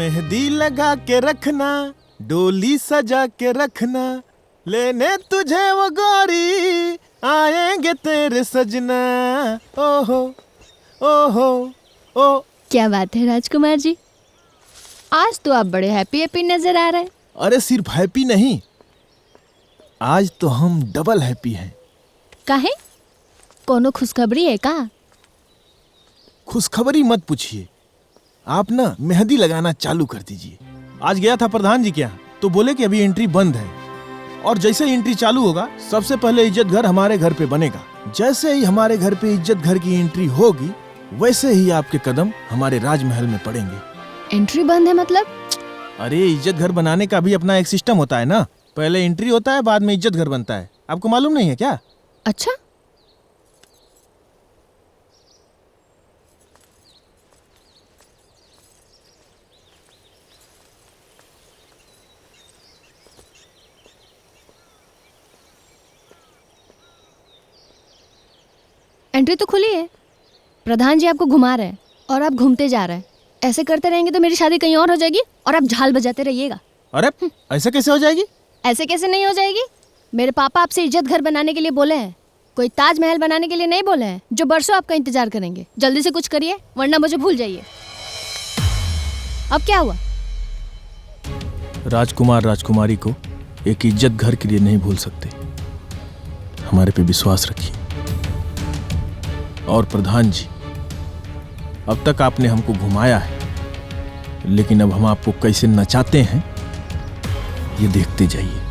मेहंदी लगा के रखना, डोली सजा के रखना, लेने तुझे वो गोरी आएंगे तेरे सजना। ओहो ओहो ओ। क्या बात है राजकुमार जी, आज तो आप बड़े हैप्पी हैप्पी नजर आ रहे हैं। अरे सिर्फ हैप्पी नहीं, आज तो हम डबल हैप्पी हैं। काहे? कोनो खुशखबरी है का? खुशखबरी मत पूछिए, आप ना मेहंदी लगाना चालू कर दीजिए। आज गया था प्रधान जी के यहाँ, तो बोले कि अभी एंट्री बंद है, और जैसे ही एंट्री चालू होगा सबसे पहले इज्जत घर हमारे घर पे बनेगा। जैसे ही हमारे घर पे इज्जत घर की एंट्री होगी, वैसे ही आपके कदम हमारे राजमहल में पड़ेंगे। एंट्री बंद है मतलब? अरे इज्जत घर बनाने का भी अपना एक सिस्टम होता है ना, पहले एंट्री होता है, बाद में इज्जत घर बनता है। आपको मालूम नहीं है क्या? अच्छा, एंट्री तो खुली है। प्रधान जी आपको घुमा रहे हैं और आप घूमते जा रहे हैं। ऐसे करते रहेंगे तो मेरी शादी कहीं और हो जाएगी और आप झाल बजाते रहिएगा। अरे ऐसे कैसे हो जाएगी? ऐसे कैसे नहीं हो जाएगी? मेरे पापा आपसे इज्जत घर बनाने के लिए बोले हैं, कोई ताजमहल बनाने के लिए नहीं बोले हैं जो बरसों आपका इंतजार करेंगे। जल्दी से कुछ करिए वरना मुझे भूल जाइए। अब क्या हुआ? राजकुमार राजकुमारी को एक इज्जत घर के लिए नहीं भूल सकते। हमारे पे विश्वास रखिए। और प्रधान जी, अब तक आपने हमको घुमाया है, लेकिन अब हम आपको कैसे नचाते हैं ये देखते जाइए।